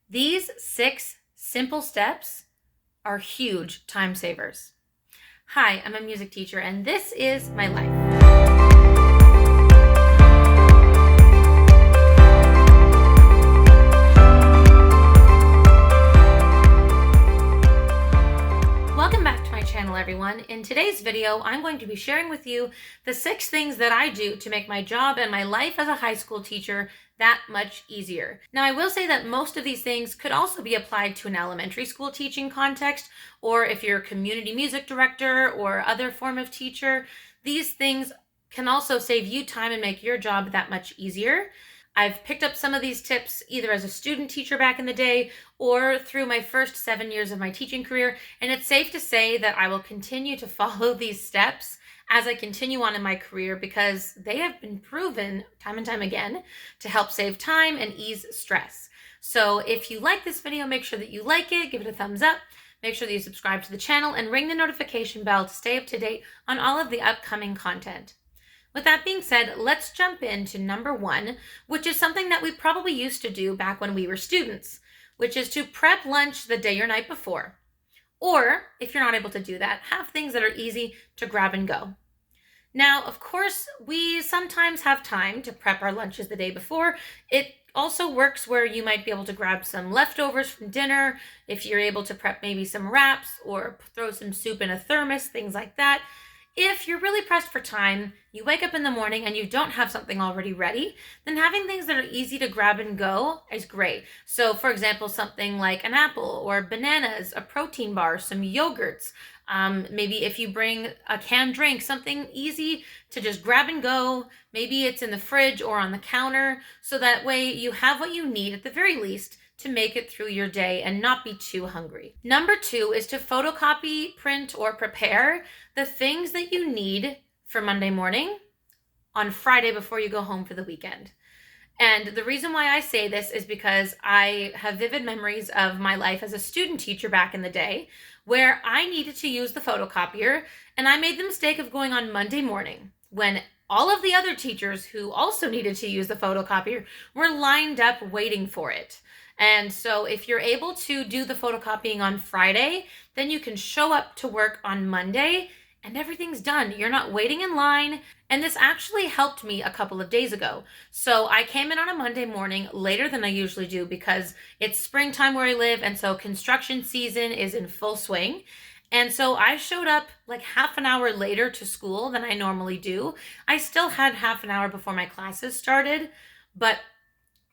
These 6 simple steps are huge time savers. Hi, I'm a music teacher and this is my life. Welcome back to my channel, everyone. In today's video, I'm going to be sharing with you the 6 things that I do to make my job and my life as a high school teacher that much easier. Now, I will say that most of these things could also be applied to an elementary school teaching context, or if you're a community music director or other form of teacher, these things can also save you time and make your job that much easier. I've picked up some of these tips either as a student teacher back in the day or through my first 7 years of my teaching career, and it's safe to say that I will continue to follow these steps as I continue on in my career because they have been proven time and time again to help save time and ease stress. So if you like this video, make sure that you like it, give it a thumbs up, make sure that you subscribe to the channel and ring the notification bell to stay up to date on all of the upcoming content. With that being said, let's jump into number 1, which is something that we probably used to do back when we were students, which is to prep lunch the day or night before. Or, if you're not able to do that, have things that are easy to grab and go. Now, of course, we sometimes have time to prep our lunches the day before. It also works where you might be able to grab some leftovers from dinner, if you're able to prep maybe some wraps or throw some soup in a thermos, things like that. If you're really pressed for time, you wake up in the morning and you don't have something already ready, then having things that are easy to grab and go is great. So for example, something like an apple or bananas, a protein bar, some yogurts, maybe if you bring a canned drink, something easy to just grab and go. Maybe it's in the fridge or on the counter, so that way you have what you need at the very least to make it through your day and not be too hungry. Number 2 is to photocopy, print, or prepare the things that you need for Monday morning on Friday before you go home for the weekend. And the reason why I say this is because I have vivid memories of my life as a student teacher back in the day where I needed to use the photocopier, and I made the mistake of going on Monday morning when all of the other teachers who also needed to use the photocopier were lined up waiting for it. And so if you're able to do the photocopying on Friday, then you can show up to work on Monday and everything's done. You're not waiting in line. And this actually helped me a couple of days ago. So I came in on a Monday morning later than I usually do because it's springtime where I live. And so construction season is in full swing. And so I showed up like half an hour later to school than I normally do. I still had half an hour before my classes started, but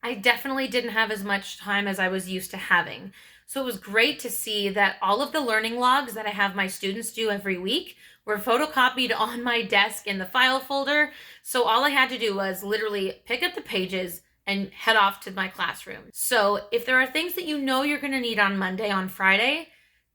I definitely didn't have as much time as I was used to having. So it was great to see that all of the learning logs that I have my students do every week were photocopied on my desk in the file folder. So all I had to do was literally pick up the pages and head off to my classroom. So if there are things that you know you're going to need on Monday, on Friday,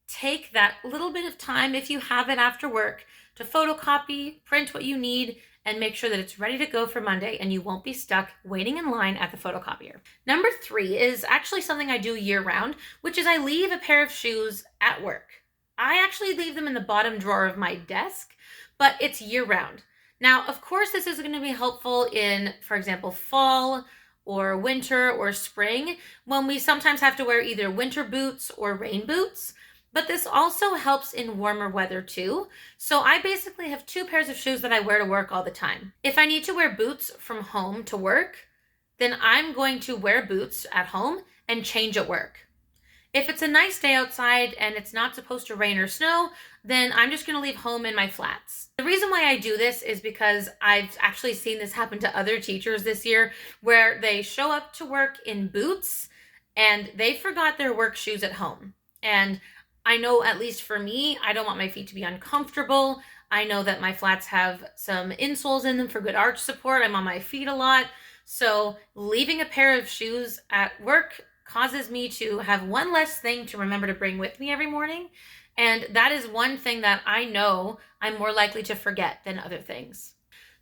take that little bit of time, if you have it after work, to photocopy, print what you need, and make sure that it's ready to go for Monday and you won't be stuck waiting in line at the photocopier. Number 3 is actually something I do year round, which is I leave a pair of shoes at work. I actually leave them in the bottom drawer of my desk, but it's year round. Now, of course, this is going to be helpful in, for example, fall or winter or spring, when we sometimes have to wear either winter boots or rain boots. But this also helps in warmer weather too. So I basically have 2 pairs of shoes that I wear to work all the time. If I need to wear boots from home to work, then I'm going to wear boots at home and change at work. If it's a nice day outside and it's not supposed to rain or snow, then I'm just going to leave home in my flats. The reason why I do this is because I've actually seen this happen to other teachers this year where they show up to work in boots and they forgot their work shoes at home. And I know, at least for me, I don't want my feet to be uncomfortable. I know that my flats have some insoles in them for good arch support. I'm on my feet a lot. So leaving a pair of shoes at work causes me to have one less thing to remember to bring with me every morning. And that is one thing that I know I'm more likely to forget than other things.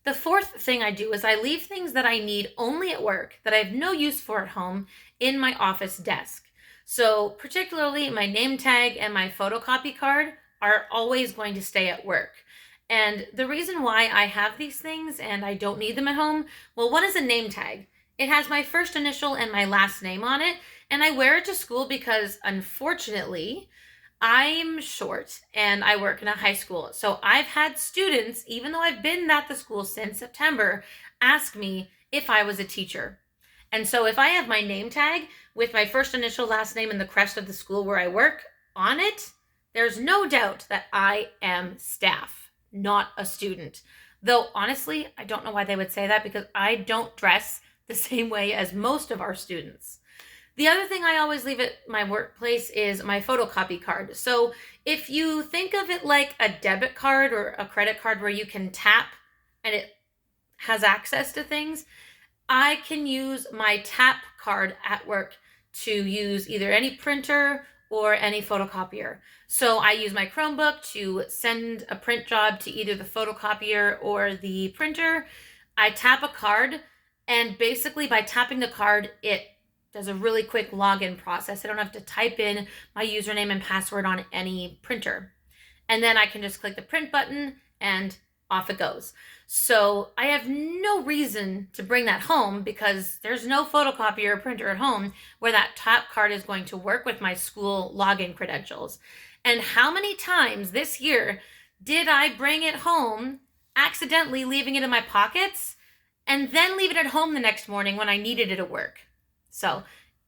The 4th thing I do is I leave things that I need only at work that I have no use for at home in my office desk. So particularly my name tag and my photocopy card are always going to stay at work. And the reason why I have these things and I don't need them at home, well, one is a name tag. It has my first initial and my last name on it, and I wear it to school because, unfortunately, I'm short and I work in a high school. So I've had students, even though I've been at the school since September, ask me if I was a teacher. And so if I have my name tag with my first initial, last name, and the crest of the school where I work on it, there's no doubt that I am staff, not a student. Though honestly, I don't know why they would say that, because I don't dress the same way as most of our students. The other thing I always leave at my workplace is my photocopy card. So if you think of it like a debit card or a credit card where you can tap and it has access to things, I can use my tap card at work to use either any printer or any photocopier. So I use my Chromebook to send a print job to either the photocopier or the printer. I tap a card, and basically by tapping the card, it does a really quick login process. I don't have to type in my username and password on any printer. And then I can just click the print button and off it goes. So I have no reason to bring that home, because there's no photocopier or printer at home where that tap card is going to work with my school login credentials. And how many times this year did I bring it home, accidentally leaving it in my pockets, and then leave it at home the next morning when I needed it at work? So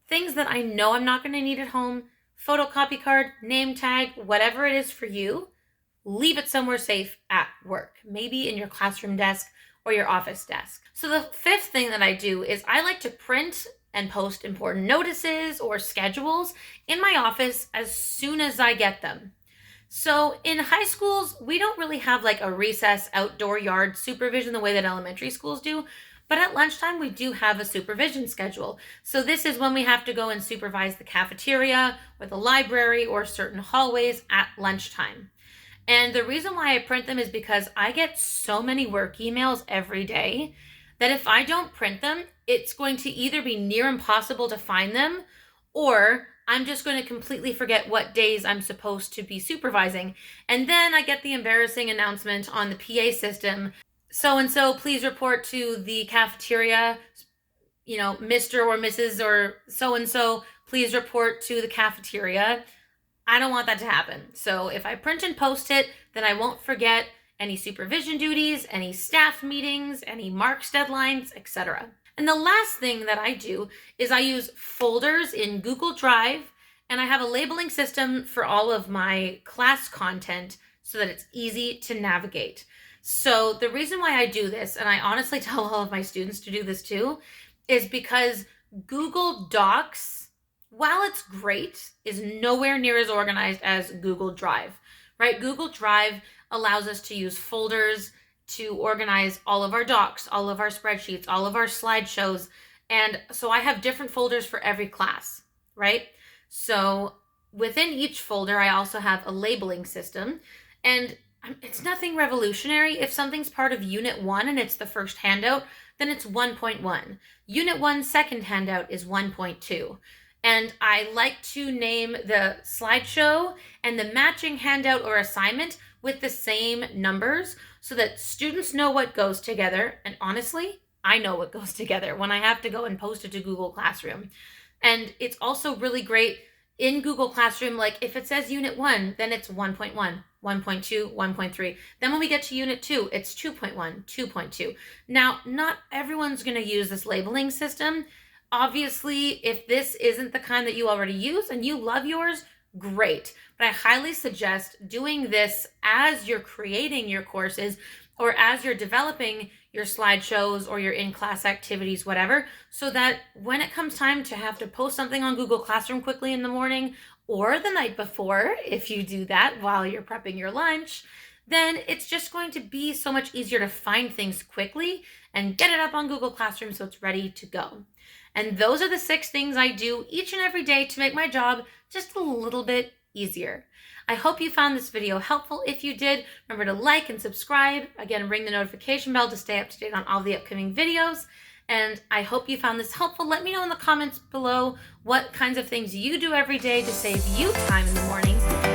things that I know I'm not going to need at home, photocopy card, name tag, whatever it is for you, leave it somewhere safe at work, maybe in your classroom desk or your office desk. So the fifth thing that I do is I like to print and post important notices or schedules in my office as soon as I get them. So in high schools, we don't really have like a recess outdoor yard supervision the way that elementary schools do. But at lunchtime, we do have a supervision schedule. So this is when we have to go and supervise the cafeteria or the library or certain hallways at lunchtime. And the reason why I print them is because I get so many work emails every day that if I don't print them, it's going to either be near impossible to find them, or I'm just going to completely forget what days I'm supposed to be supervising. And then I get the embarrassing announcement on the PA system: so-and-so, please report to the cafeteria, Mr. or Mrs. or so-and-so, please report to the cafeteria. I don't want that to happen. So if I print and post it, then I won't forget any supervision duties, any staff meetings, any marks deadlines, etc. And the last thing that I do is I use folders in Google Drive, and I have a labeling system for all of my class content so that it's easy to navigate. So the reason why I do this, and I honestly tell all of my students to do this too, is because Google Docs, while it's great, is nowhere near as organized as Google Drive, right? Google Drive allows us to use folders to organize all of our docs, all of our spreadsheets, all of our slideshows. And so I have different folders for every class, right? So within each folder, I also have a labeling system, and it's nothing revolutionary. If something's part of Unit 1 and it's the first handout, then it's 1.1. Unit 1's second handout is 1.2. And I like to name the slideshow and the matching handout or assignment with the same numbers so that students know what goes together. And honestly, I know what goes together when I have to go and post it to Google Classroom. And it's also really great in Google Classroom, like if it says Unit 1, then it's 1.1, 1.2, 1.3. Then when we get to Unit 2, it's 2.1, 2.2. Now, not everyone's going to use this labeling system. Obviously, if this isn't the kind that you already use and you love yours, great. But I highly suggest doing this as you're creating your courses or as you're developing your slideshows or your in-class activities, whatever, so that when it comes time to have to post something on Google Classroom quickly in the morning or the night before, if you do that while you're prepping your lunch, then it's just going to be so much easier to find things quickly and get it up on Google Classroom so it's ready to go. And those are the 6 things I do each and every day to make my job just a little bit easier. I hope you found this video helpful. If you did, remember to like and subscribe. Again, ring the notification bell to stay up to date on all the upcoming videos. And I hope you found this helpful. Let me know in the comments below what kinds of things you do every day to save you time in the morning.